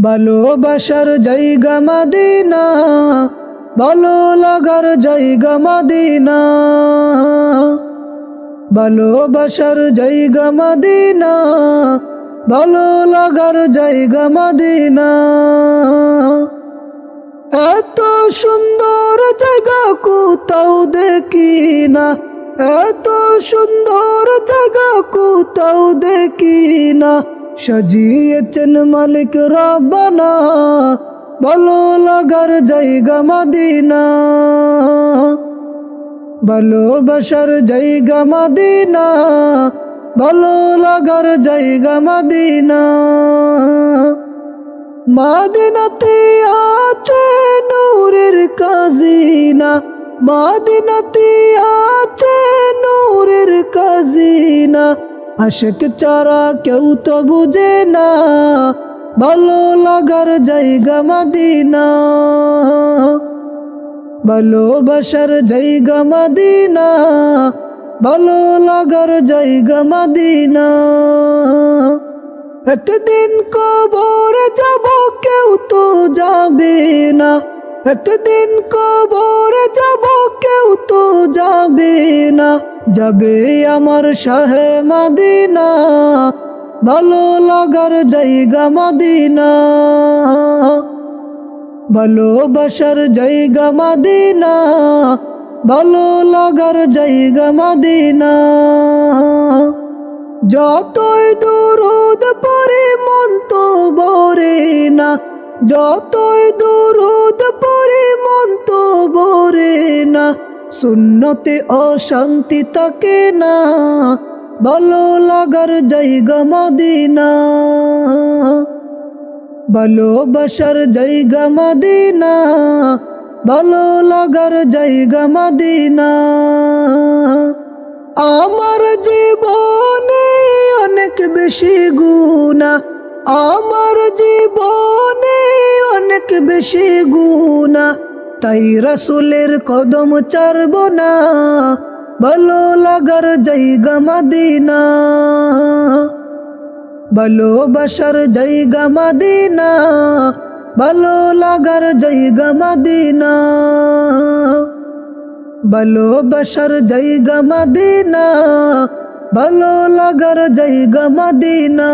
ভালোবাসার জায়গা মদিনা, ভালো লাগার জায়গা মদিনা। ভালোবাসার জায়গা মদিনা, ভালো লাগার জায়গা মদিনা। এত সুন্দর জায়গা কোথাও দেখি না, এত সুন্দর জায়গা কোথাও দেখি না। সাজিয়েছেন মালিক রব্বানা, ভালো লাগার জায়গা মদিনা। ভালোবাসার জায়গা মদিনা, ভালো লাগার জায়গা মদিনা। মদিনাতে আছে নূরের খাজিনা, মদিনাতে আছে নূরের খাজিনা। আশিক ছাড়া কেউ তো বুঝে না, ভালো লাগার জায়গা মদিনা। ভালোবাসার জায়গা মদিনা, ভালো লাগার জায়গা মদিনা। একদিন কবর যাব কেউ তো যাবে না, একদিন কবর যাব কেউ তো যাবে না। যাবে আমার শাহে মদিনা, ভালো লাগার জায়গা মদিনা। ভালোবাসার জায়গা মদিনা, ভালো লাগার জায়গা মদিনা। যতই দুরূদ পড়ি মন তো ভরে না, যতই দুরূদ পড়ি মন তো ভরে না। সুন্নতে অশান্তি থাকে না, ভালো লাগার জায়গা মদিনা। ভালোবাসার জায়গা মদিনা, ভালো লাগার জায়গা মদিনা। আমার জীবনে অনেক বেশি গুনাহ, আমার জীবনে অনেক বেশি গুনাহ। তাই রাসূলের কদম ছাড়ব না, ভালো লাগার জায়গা মদিনা। ভালোবাসার জায়গা মদিনা, ভালো লাগার জায়গা মদিনা। ভালোবাসার জায়গা মদিনা, ভালো লাগার জায়গা মদিনা।